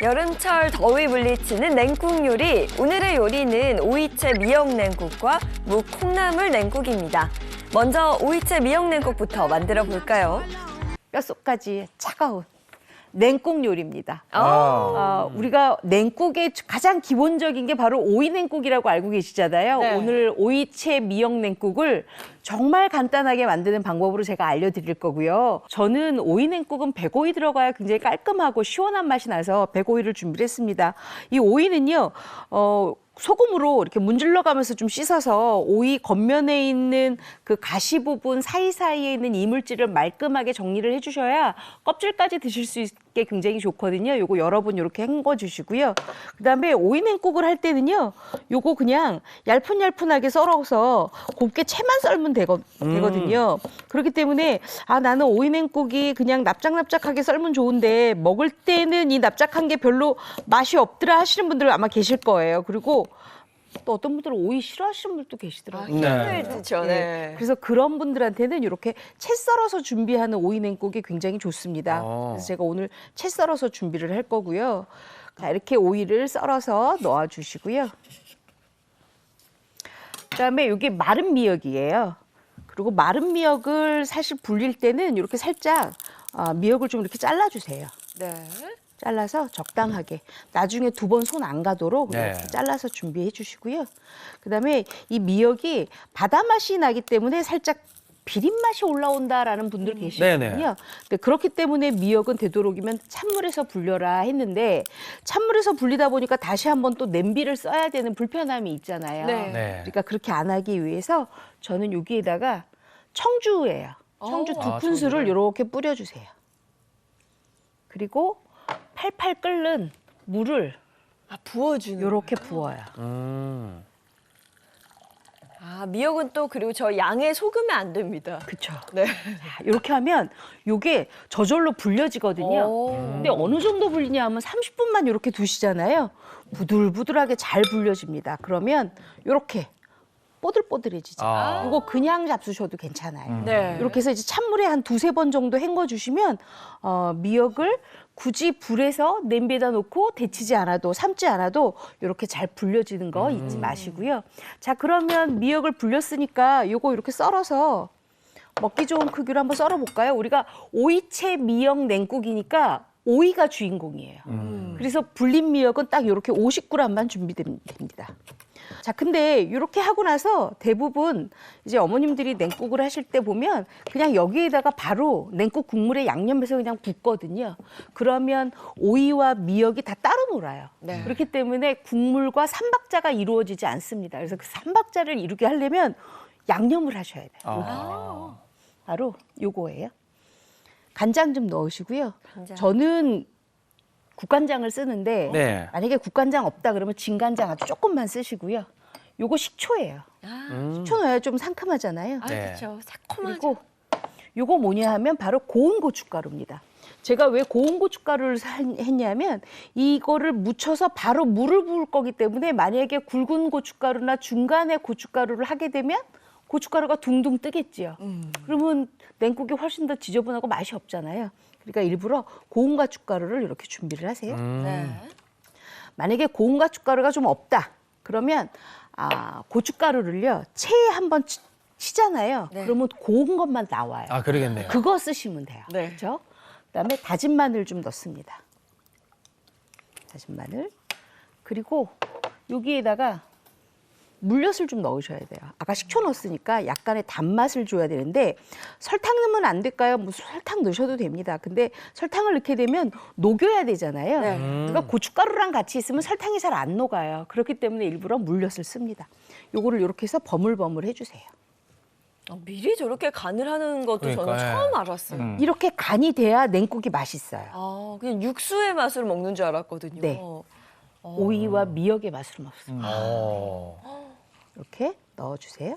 여름철 더위 물리치는 냉국 요리. 오늘의 요리는 오이채 미역 냉국과 무 콩나물 냉국입니다. 먼저 오이채 미역 냉국부터 만들어 볼까요? 뼛속까지 차가운 냉국 요리입니다. 아. 우리가 냉국의 가장 기본적인 게 바로 오이 냉국이라고 알고 계시잖아요. 네. 오늘 오이채 미역 냉국을 정말 간단하게 만드는 방법으로 제가 알려드릴 거고요. 저는 오이 냉국은 백오이 들어가야 굉장히 깔끔하고 시원한 맛이 나서 백오이를 준비를 했습니다. 이 오이는요, 소금으로 이렇게 문질러 가면서 좀 씻어서 오이 겉면에 있는 그 가시 부분 사이사이에 있는 이물질을 말끔하게 정리를 해주셔야 껍질까지 드실 수 있게 굉장히 좋거든요. 요거 여러분 이렇게 헹궈 주시고요. 그다음에 오이 냉국을 할 때는요, 요거 그냥 얄푼얄푼하게 썰어서 곱게 채만 썰면 되거든요. 그렇기 때문에 나는 오이 냉국이 그냥 납작납작하게 썰면 좋은데 먹을 때는 이 납작한 게 별로 맛이 없더라 하시는 분들 아마 계실 거예요. 그리고 또 어떤 분들은 오이 싫어하시는 분들도 계시더라고요. 네. 그렇죠. 네. 그래서 그런 분들한테는 이렇게 채 썰어서 준비하는 오이 냉국이 굉장히 좋습니다. 그래서 제가 오늘 채 썰어서 준비를 할 거고요. 자, 이렇게 오이를 썰어서 넣어 주시고요. 그다음에 이게 마른 미역이에요. 그리고 마른 미역을 사실 불릴 때는 이렇게 살짝 미역을 좀 이렇게 잘라주세요. 네. 잘라서 적당하게 나중에 두 번 손 안 가도록 네. 이렇게 잘라서 준비해 주시고요. 그다음에 이 미역이 바다 맛이 나기 때문에 살짝 비린 맛이 올라온다라는 분들 계시거든요. 네네. 근데 그렇기 때문에 미역은 되도록이면 찬물에서 불려라 했는데 찬물에서 불리다 보니까 다시 한번 또 냄비를 써야 되는 불편함이 있잖아요. 네. 네. 그러니까 그렇게 안 하기 위해서 저는 여기에다가 청주예요. 청주 두 아, 큰술을 청주를. 이렇게 뿌려주세요. 그리고 팔팔 끓는 물을 부어주는. 이렇게 부어요. 미역은 또 그리고 저 양에 속으면 안 됩니다. 그렇죠. 네. 이렇게 하면 이게 저절로 불려지거든요. 오. 근데 어느 정도 불리냐 하면 30분만 이렇게 두시잖아요. 부들부들하게 잘 불려집니다. 그러면 이렇게 뽀들뽀들해지죠. 아. 이거 그냥 잡수셔도 괜찮아요. 네. 이렇게 해서 이제 찬물에 한 두세 번 정도 헹궈 주시면 미역을 굳이 불에서 냄비에다 놓고 데치지 않아도 삶지 않아도 이렇게 잘 불려지는 거 잊지 마시고요. 자, 그러면 미역을 불렸으니까 요거 이렇게 썰어서 먹기 좋은 크기로 한번 썰어 볼까요? 우리가 오이채 미역 냉국이니까 오이가 주인공이에요. 그래서 불린 미역은 딱 이렇게 50g만 준비됩니다. 자, 근데 이렇게 하고 나서 대부분 이제 어머님들이 냉국을 하실 때 보면 그냥 여기에다가 바로 냉국 국물에 양념해서 그냥 붓거든요. 그러면 오이와 미역이 다 따로 놀아요. 네. 그렇기 때문에 국물과 삼박자가 이루어지지 않습니다. 그래서 그 삼박자를 이루게 하려면 양념을 하셔야 돼요. 바로 요거예요. 간장 좀 넣으시고요. 간장. 저는 국간장을 쓰는데 네. 만약에 국간장 없다 그러면 진간장 아주 조금만 쓰시고요. 요거 식초예요. 식초 넣어야 좀 상큼하잖아요. 네. 그렇죠. 새콤하죠. 그리고 요거 뭐냐 하면 바로 고운 고춧가루입니다. 제가 왜 고운 고춧가루를 했냐면 이거를 묻혀서 바로 물을 부을 거기 때문에 만약에 굵은 고춧가루나 중간에 고춧가루를 하게 되면 고춧가루가 둥둥 뜨겠지요. 그러면 냉국이 훨씬 더 지저분하고 맛이 없잖아요. 그러니까 일부러 고운 고춧가루를 이렇게 준비를 하세요. 네. 만약에 고운 고춧가루가 좀 없다. 그러면 고춧가루를요 체에 한번 치잖아요. 네. 그러면 고운 것만 나와요. 아, 그러겠네요. 그거 쓰시면 돼요. 네. 그렇죠? 그다음에 다진 마늘 좀 넣습니다. 다진 마늘. 그리고 여기에다가 물엿을 좀 넣으셔야 돼요. 아까 식초 넣었으니까 약간의 단맛을 줘야 되는데 설탕 넣으면 안 될까요? 뭐 설탕 넣으셔도 됩니다. 근데 설탕을 넣게 되면 녹여야 되잖아요. 네. 그러니까 고춧가루랑 같이 있으면 설탕이 잘 안 녹아요. 그렇기 때문에 일부러 물엿을 씁니다. 요거를 이렇게 해서 버물버물 해주세요. 미리 저렇게 간을 하는 것도 그러니까, 저는 예. 처음 알았어요. 이렇게 간이 돼야 냉국이 맛있어요. 그냥 육수의 맛으로 먹는 줄 알았거든요. 네. 오이와 미역의 맛으로 먹습니다. 이렇게 넣어주세요.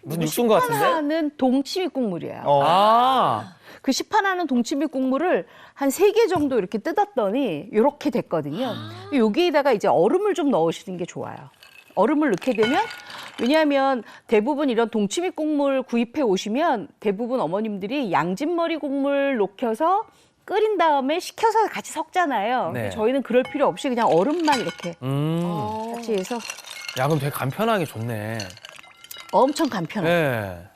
무슨 육수인 것 같은데? 시판하는 동치미 국물이에요. 아. 그 시판하는 동치미 국물을 한 3개 정도 이렇게 뜯었더니 이렇게 됐거든요. 여기에다가 이제 얼음을 좀 넣으시는 게 좋아요. 얼음을 넣게 되면 왜냐하면 대부분 이런 동치미 국물 구입해 오시면 대부분 어머님들이 양진머리 국물 녹여서 끓인 다음에 식혀서 같이 섞잖아요. 네. 근데 저희는 그럴 필요 없이 그냥 얼음만 이렇게 같이 해서 야, 그럼 되게 간편하게 좋네. 엄청 간편해요. 네.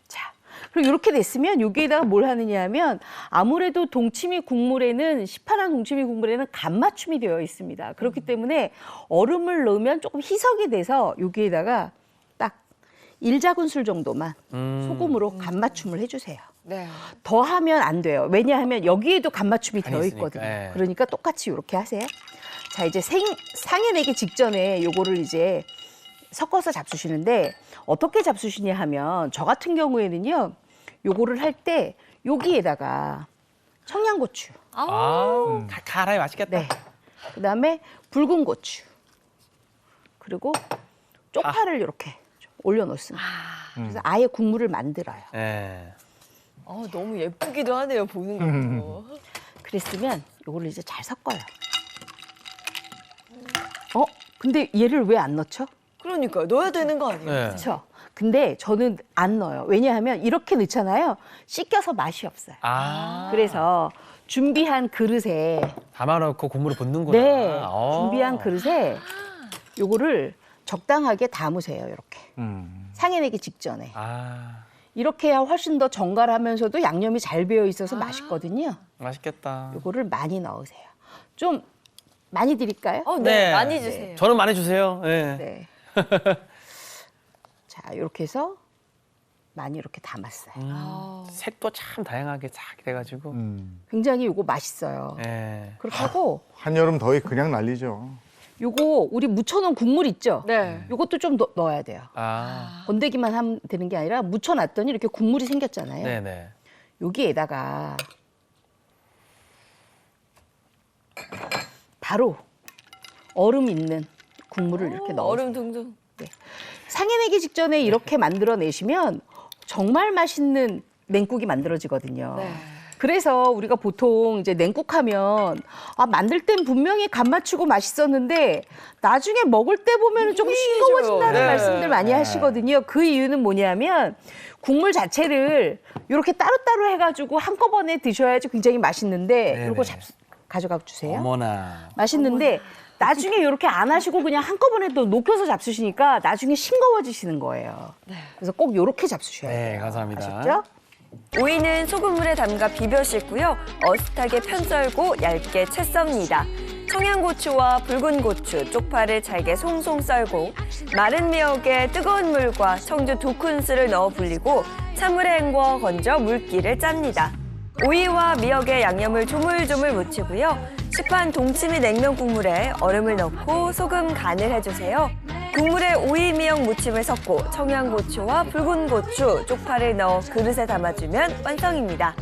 자, 그리고 이렇게 됐으면 여기에다가 뭘 하느냐 하면 아무래도 동치미 국물에는 시판한 동치미 국물에는 간맞춤이 되어 있습니다. 그렇기 때문에 얼음을 넣으면 조금 희석이 돼서 여기에다가 딱 1작은술 정도만 소금으로 간맞춤을 해주세요. 네. 더 하면 안 돼요. 왜냐하면 여기에도 간맞춤이 간이 되어 있으니까, 있거든요. 예. 그러니까 똑같이 이렇게 하세요. 자, 이제 상에 내기 직전에 요거를 이제 섞어서 잡수시는데 어떻게 잡수시냐 하면 저 같은 경우에는요. 요거를 할 때 여기에다가 청양고추, 칼칼하게 맛있겠다. 네. 그다음에 붉은 고추, 그리고 쪽파를 이렇게 좀 올려놓습니다. 그래서 아예 국물을 만들어요. 네. 너무 예쁘기도 하네요, 보는 것도. 그랬으면 요거를 이제 잘 섞어요. 근데 얘를 왜 안 넣죠? 그러니까요. 넣어야 되는 거 아니에요? 네. 그렇죠. 근데 저는 안 넣어요. 왜냐하면 이렇게 넣잖아요. 씻겨서 맛이 없어요. 그래서 준비한 그릇에 담아놓고 국물을 붓는구나. 네, 어. 준비한 그릇에 요거를 적당하게 담으세요. 이렇게 상에 내기 직전에 이렇게 해야 훨씬 더 정갈하면서도 양념이 잘 배어 있어서 맛있거든요. 맛있겠다. 요거를 많이 넣으세요. 좀 많이 드릴까요? 네, 많이 주세요. 저는 많이 주세요. 네. 네. 자, 이렇게 해서 많이 이렇게 담았어요. 색도 참 다양하게 싹 돼가지고. 굉장히 요거 맛있어요. 네. 그렇게 하고 한여름 더위 그냥 난리죠. 요거 우리 무쳐놓은 국물 있죠? 네. 요것도 좀 넣어야 돼요. 건더기만 하면 되는 게 아니라 무쳐놨더니 이렇게 국물이 생겼잖아요. 네네. 여기에다가 바로 얼음 있는 국물을 이렇게 넣어요. 얼음 둥둥. 상해 내기 직전에 이렇게 만들어내시면 정말 맛있는 냉국이 만들어지거든요. 네. 그래서 우리가 보통 이제 냉국하면 만들 땐 분명히 간 맞추고 맛있었는데 나중에 먹을 때 보면 조금 싱거워진다는 네. 말씀들 많이 하시거든요. 그 이유는 뭐냐면 국물 자체를 이렇게 따로따로 해가지고 한꺼번에 드셔야지 굉장히 맛있는데 네네. 이거 가져가 주세요. 어머나. 맛있는데 나중에 이렇게 안 하시고 그냥 한꺼번에 또 녹여서 잡수시니까 나중에 싱거워지시는 거예요. 그래서 꼭 이렇게 잡수셔야 돼요. 네, 감사합니다. 아셨죠? 오이는 소금물에 담가 비벼 씻고요. 어슷하게 편썰고 얇게 채 썹니다. 청양고추와 붉은 고추, 쪽파를 잘게 송송 썰고 마른 미역에 뜨거운 물과 청주 2큰술을 넣어 불리고 찬물에 헹궈 건져 물기를 짭니다. 오이와 미역에 양념을 조물조물 묻히고요. 시판 동치미 냉면 국물에 얼음을 넣고 소금 간을 해주세요. 국물에 오이 미역 무침을 섞고 청양고추와 붉은 고추, 쪽파를 넣어 그릇에 담아주면 완성입니다.